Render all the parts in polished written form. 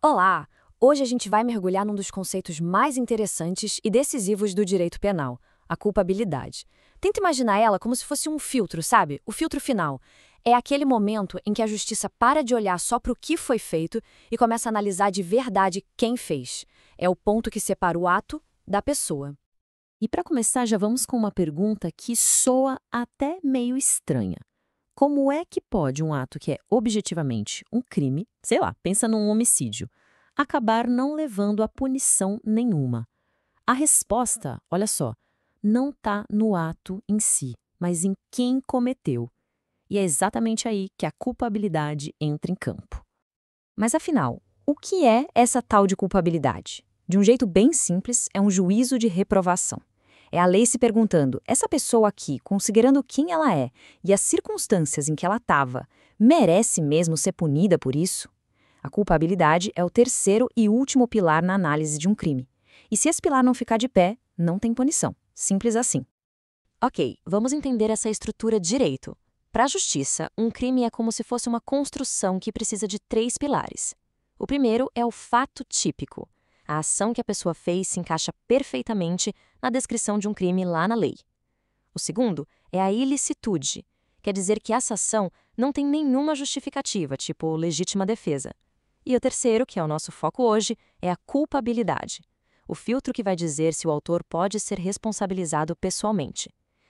Olá! Hoje a gente vai mergulhar num dos conceitos mais interessantes e decisivos do direito penal, a culpabilidade. Tenta imaginar ela como se fosse um filtro, sabe? O filtro final. É aquele momento em que a justiça para de olhar só para o que foi feito e começa a analisar de verdade quem fez. É o ponto que separa o ato da pessoa. E para começar, já vamos com uma pergunta que soa até meio estranha. Como é que pode um ato que é objetivamente um crime, sei lá, pensa num homicídio, acabar não levando a punição nenhuma? A resposta, olha só, não está no ato em si, mas em quem cometeu. E é exatamente aí que a culpabilidade entra em campo. Mas afinal, o que é essa tal de culpabilidade? De um jeito bem simples, é um juízo de reprovação. É a lei se perguntando: essa pessoa aqui, considerando quem ela é e as circunstâncias em que ela estava, merece mesmo ser punida por isso? A culpabilidade é o terceiro e último pilar na análise de um crime. E se esse pilar não ficar de pé, não tem punição. Simples assim. Ok, vamos entender essa estrutura direito. Para a justiça, um crime é como se fosse uma construção que precisa de três pilares. O primeiro é o fato típico. A ação que a pessoa fez se encaixa perfeitamente na descrição de um crime lá na lei. O segundo é a ilicitude. Quer dizer que essa ação não tem nenhuma justificativa, tipo legítima defesa. E o terceiro, que é o nosso foco hoje, é a culpabilidade. O filtro que vai dizer se o autor pode ser responsabilizado pessoalmente.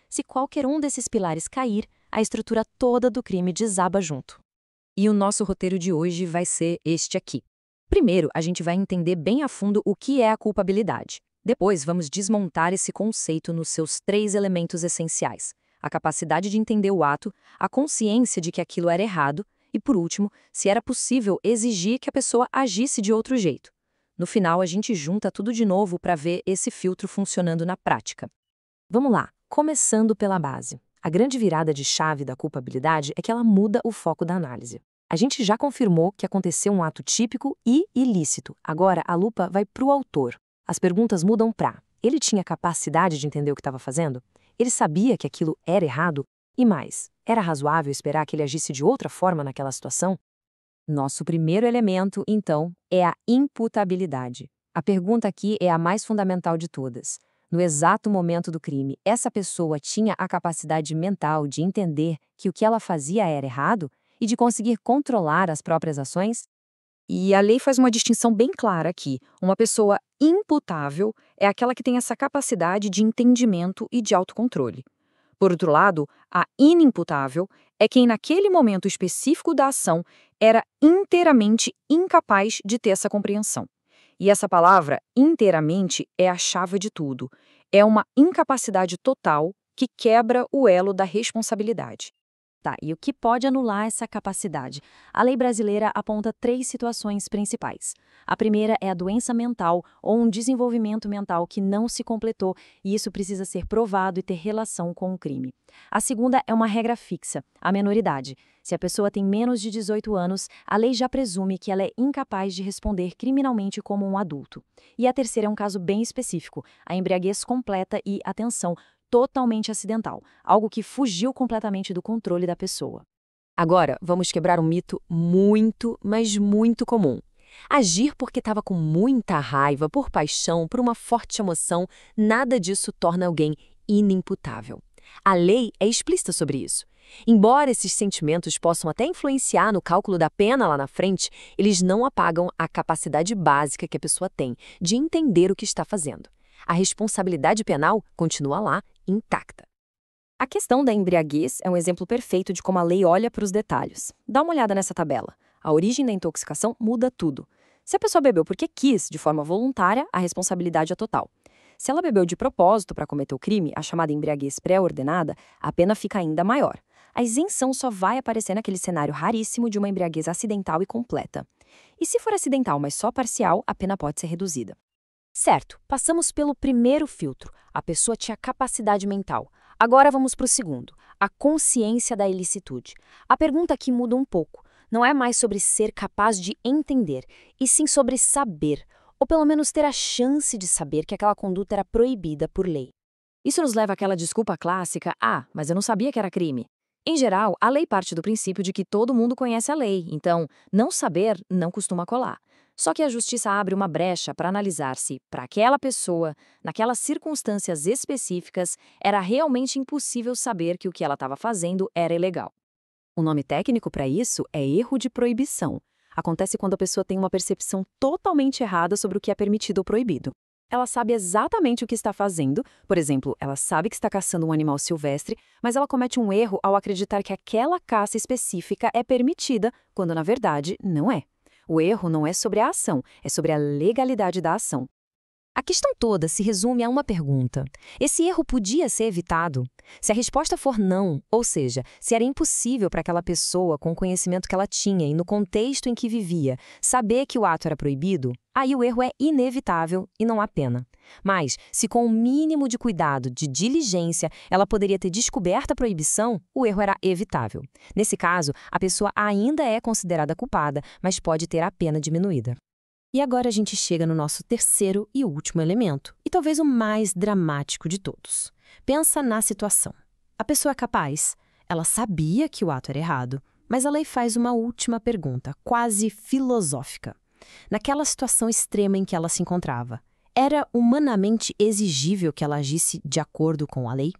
Se qualquer um desses pilares cair, a estrutura toda do crime desaba junto. E o nosso roteiro de hoje vai ser este aqui. Primeiro, a gente vai entender bem a fundo o que é a culpabilidade. Depois, vamos desmontar esse conceito nos seus três elementos essenciais: a capacidade de entender o ato, a consciência de que aquilo era errado e, por último, se era possível exigir que a pessoa agisse de outro jeito. No final, a gente junta tudo de novo para ver esse filtro funcionando na prática. Vamos lá, começando pela base. A grande virada de chave da culpabilidade é que ela muda o foco da análise. A gente já confirmou que aconteceu um ato típico e ilícito. Agora a lupa vai para o autor. As perguntas mudam para: ele tinha capacidade de entender o que estava fazendo? Ele sabia que aquilo era errado? E mais, era razoável esperar que ele agisse de outra forma naquela situação? Nosso primeiro elemento, então, é a imputabilidade. A pergunta aqui é a mais fundamental de todas. No exato momento do crime, essa pessoa tinha a capacidade mental de entender que o que ela fazia era errado e de conseguir controlar as próprias ações? E a lei faz uma distinção bem clara aqui. Uma pessoa imputável é aquela que tem essa capacidade de entendimento e de autocontrole. Por outro lado, a inimputável é quem, naquele momento específico da ação, era inteiramente incapaz de ter essa compreensão. E essa palavra, inteiramente, é a chave de tudo. É uma incapacidade total que quebra o elo da responsabilidade. Tá, e o que pode anular essa capacidade? A lei brasileira aponta três situações principais. A primeira é a doença mental ou um desenvolvimento mental que não se completou e isso precisa ser provado e ter relação com o crime. A segunda é uma regra fixa, a menoridade. Se a pessoa tem menos de 18 anos, a lei já presume que ela é incapaz de responder criminalmente como um adulto. E a terceira é um caso bem específico, a embriaguez completa e, atenção, totalmente acidental, algo que fugiu completamente do controle da pessoa. Agora, vamos quebrar um mito muito, mas muito comum. Agir porque estava com muita raiva, por paixão, por uma forte emoção, nada disso torna alguém inimputável. A lei é explícita sobre isso. Embora esses sentimentos possam até influenciar no cálculo da pena lá na frente, eles não apagam a capacidade básica que a pessoa tem de entender o que está fazendo. A responsabilidade penal continua lá, intacta. A questão da embriaguez é um exemplo perfeito de como a lei olha para os detalhes. Dá uma olhada nessa tabela. A origem da intoxicação muda tudo. Se a pessoa bebeu porque quis, de forma voluntária, a responsabilidade é total. Se ela bebeu de propósito para cometer o crime, a chamada embriaguez pré-ordenada, a pena fica ainda maior. A isenção só vai aparecer naquele cenário raríssimo de uma embriaguez acidental e completa. E se for acidental, mas só parcial, a pena pode ser reduzida. Certo, passamos pelo primeiro filtro. A pessoa tinha capacidade mental. Agora vamos para o segundo, a consciência da ilicitude. A pergunta aqui muda um pouco. Não é mais sobre ser capaz de entender, e sim sobre saber, ou pelo menos ter a chance de saber que aquela conduta era proibida por lei. Isso nos leva àquela desculpa clássica: ah, mas eu não sabia que era crime. Em geral, a lei parte do princípio de que todo mundo conhece a lei, então não saber não costuma colar. Só que a justiça abre uma brecha para analisar se, para aquela pessoa, naquelas circunstâncias específicas, era realmente impossível saber que o que ela estava fazendo era ilegal. O nome técnico para isso é erro de proibição. Acontece quando a pessoa tem uma percepção totalmente errada sobre o que é permitido ou proibido. Ela sabe exatamente o que está fazendo, por exemplo, ela sabe que está caçando um animal silvestre, mas ela comete um erro ao acreditar que aquela caça específica é permitida, quando na verdade não é. O erro não é sobre a ação, é sobre a legalidade da ação. A questão toda se resume a uma pergunta. Esse erro podia ser evitado? Se a resposta for não, ou seja, se era impossível para aquela pessoa, com o conhecimento que ela tinha e no contexto em que vivia, saber que o ato era proibido, aí o erro é inevitável e não há pena. Mas, se com o mínimo de cuidado, de diligência, ela poderia ter descoberto a proibição, o erro era evitável. Nesse caso, a pessoa ainda é considerada culpada, mas pode ter a pena diminuída. E agora a gente chega no nosso terceiro e último elemento, e talvez o mais dramático de todos. Pensa na situação. A pessoa é capaz, ela sabia que o ato era errado, mas a lei faz uma última pergunta, quase filosófica. Naquela situação extrema em que ela se encontrava, era humanamente exigível que ela agisse de acordo com a lei?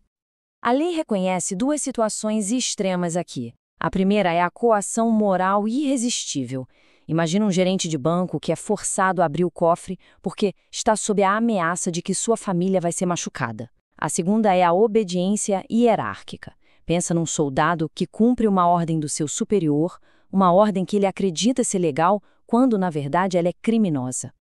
A lei reconhece duas situações extremas aqui. A primeira é a coação moral irresistível. Imagina um gerente de banco que é forçado a abrir o cofre porque está sob a ameaça de que sua família vai ser machucada. A segunda é a obediência hierárquica. Pensa num soldado que cumpre uma ordem do seu superior, uma ordem que ele acredita ser legal, quando na verdade ela é criminosa.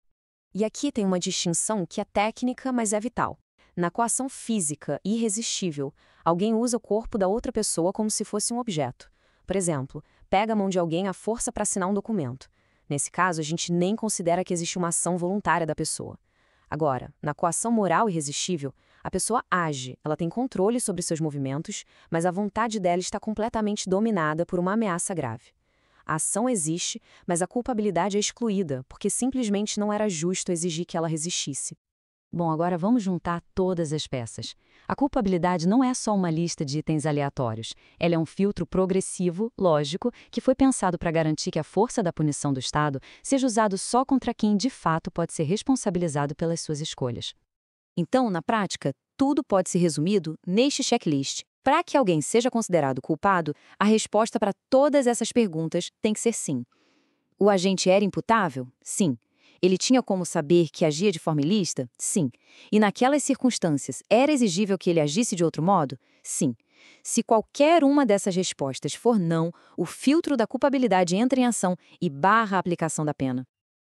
E aqui tem uma distinção que é técnica, mas é vital. Na coação física irresistível, alguém usa o corpo da outra pessoa como se fosse um objeto. Por exemplo, pega a mão de alguém à força para assinar um documento. Nesse caso, a gente nem considera que existe uma ação voluntária da pessoa. Agora, na coação moral irresistível, a pessoa age, ela tem controle sobre seus movimentos, mas a vontade dela está completamente dominada por uma ameaça grave. A ação existe, mas a culpabilidade é excluída, porque simplesmente não era justo exigir que ela resistisse. Bom, agora vamos juntar todas as peças. A culpabilidade não é só uma lista de itens aleatórios. Ela é um filtro progressivo, lógico, que foi pensado para garantir que a força da punição do Estado seja usado só contra quem de fato pode ser responsabilizado pelas suas escolhas. Então, na prática, tudo pode ser resumido neste checklist. Para que alguém seja considerado culpado, a resposta para todas essas perguntas tem que ser sim. O agente era imputável? Sim. Ele tinha como saber que agia de forma ilícita? Sim. E naquelas circunstâncias, era exigível que ele agisse de outro modo? Sim. Se qualquer uma dessas respostas for não, o filtro da culpabilidade entra em ação e barra a aplicação da pena.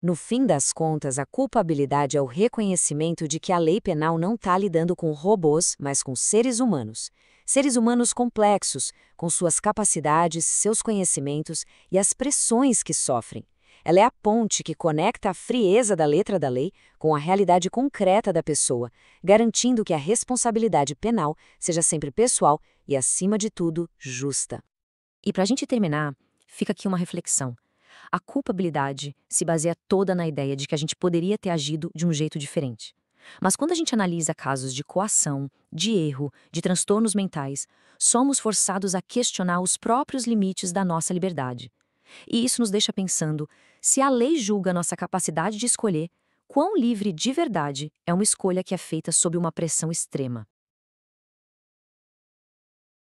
No fim das contas, a culpabilidade é o reconhecimento de que a lei penal não está lidando com robôs, mas com seres humanos. Seres humanos complexos, com suas capacidades, seus conhecimentos e as pressões que sofrem. Ela é a ponte que conecta a frieza da letra da lei com a realidade concreta da pessoa, garantindo que a responsabilidade penal seja sempre pessoal e, acima de tudo, justa. E para a gente terminar, fica aqui uma reflexão. A culpabilidade se baseia toda na ideia de que a gente poderia ter agido de um jeito diferente. Mas quando a gente analisa casos de coação, de erro, de transtornos mentais, somos forçados a questionar os próprios limites da nossa liberdade. E isso nos deixa pensando, se a lei julga nossa capacidade de escolher, quão livre de verdade é uma escolha que é feita sob uma pressão extrema?